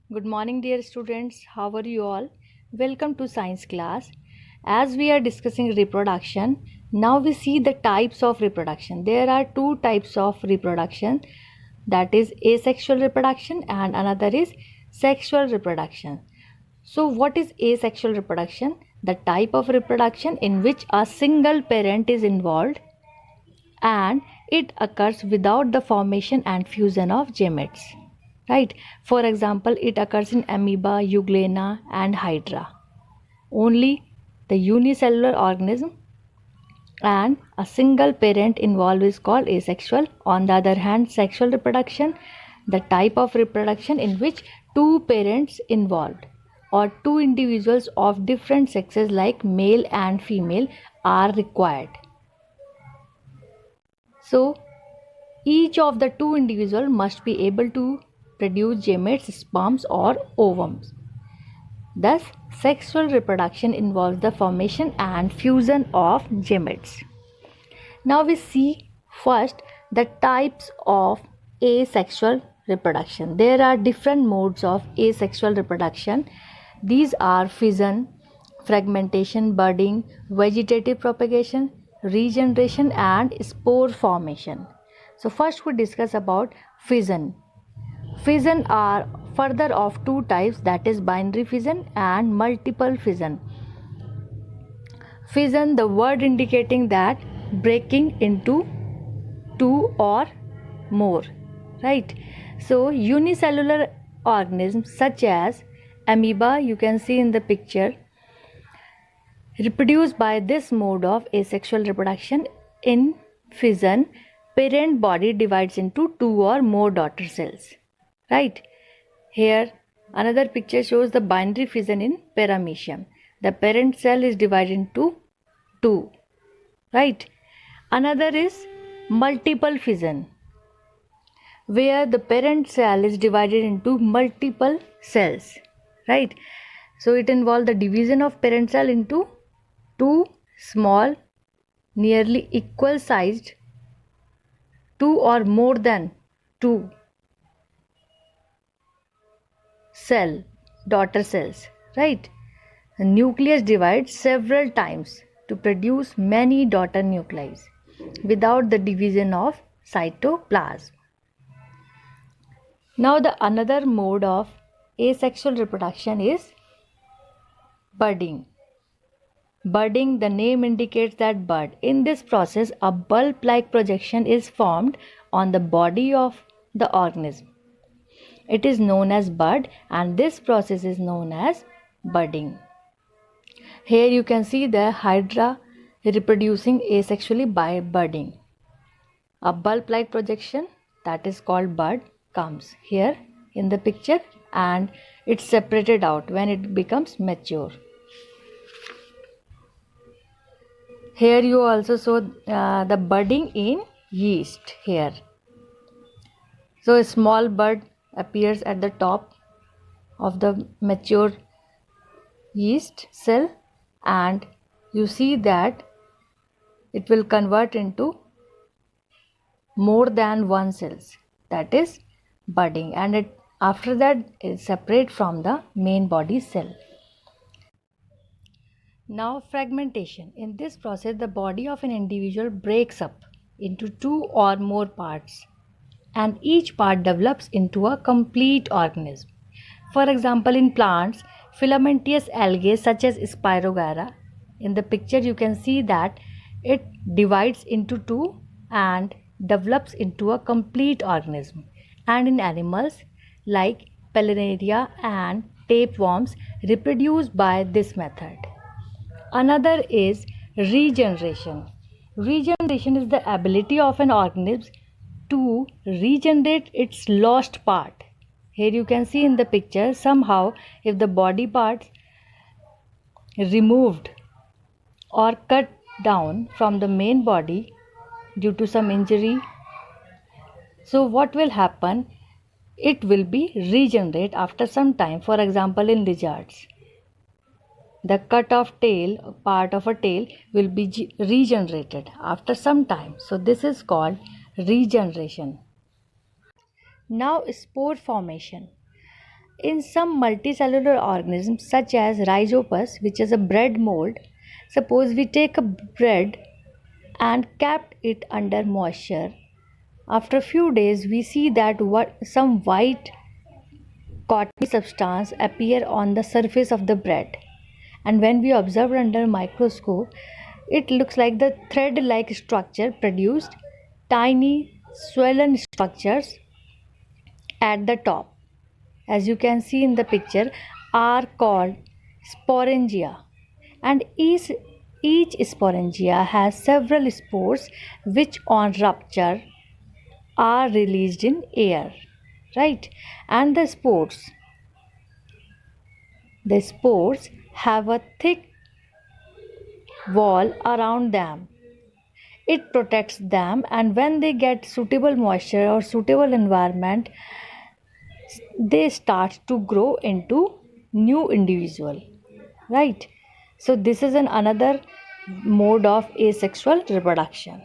Good morning, dear students. How are you all? Welcome to science class. As we are discussing reproduction, now we see the types of reproduction. There are two types of reproduction, that is asexual reproduction and another is sexual reproduction. So, what is asexual reproduction? The type of reproduction in which a single parent is involved and it occurs without the formation and fusion of gametes, right? For example, it occurs in amoeba, euglena and hydra. Only the unicellular organism and a single parent involved is called asexual. On the other hand, sexual reproduction, the type of reproduction in which two parents involved or two individuals of different sexes like male and female are required. So each of the two individuals must be able to produce gametes, sperms or ovums. Thus, sexual reproduction involves the formation and fusion of gametes. Now we see first the types of asexual reproduction. There are different modes of asexual reproduction. These are fission, fragmentation, budding, vegetative propagation, regeneration and spore formation. So first we discuss about fission. Fission are further of two types, that is binary fission and multiple fission. Fission, the word indicating that breaking into two or more, right? So unicellular organisms such as amoeba, you can see in the picture, reproduce by this mode of asexual reproduction. In fission, parent body divides into two or more daughter cells, right? Here another picture shows the binary fission in paramecium. The parent cell is divided into two, right? Another is multiple fission, where the parent cell is divided into multiple cells, right? So it involves the division of parent cell into two small, nearly equal sized, two or more than two cell daughter cells, right? The nucleus divides several times to produce many daughter nuclei without the division of cytoplasm. Now the another mode of asexual reproduction is budding. Budding, the name indicates that bud. In this process, a bulb-like projection is formed on the body of the organism. It is known as bud and this process is known as budding. Here you can see the hydra reproducing asexually by budding. A bulb-like projection, that is called bud, comes here in the picture and it's separated out when it becomes mature. Here you also saw the budding in yeast here. So a small bud appears at the top of the mature yeast cell and you see that it will convert into more than one cells, that is budding, and it after that is separate from the main body cell. Now fragmentation. In this process the body of an individual breaks up into two or more parts and each part develops into a complete organism. For example, in plants, filamentous algae such as Spirogyra, in the picture you can see that it divides into two and develops into a complete organism. And in animals like Planaria and tapeworms reproduce by this method. Another is regeneration. Regeneration is the ability of an organism to regenerate its lost part. Here you can see in the picture, somehow if the body parts removed or cut down from the main body due to some injury, so what will happen? It will be regenerate after some time. For example, in lizards, the cut off tail, part of a tail, will be regenerated after some time. So this is called regeneration. Now spore formation. in some multicellular organisms such as Rhizopus, which is a bread mold, suppose we take a bread and kept it under moisture. After a few days, we see that some white cotton substance appear on the surface of the bread. And when we observe under a microscope, it looks like the thread-like structure produced tiny swollen structures at the top, as you can see in the picture, are called sporangia, and each sporangia has several spores which on rupture are released in air, right? And the spores have a thick wall around them. It protects them, and when they get suitable moisture or suitable environment, they start to grow into new individual, right? So this is another mode of asexual reproduction.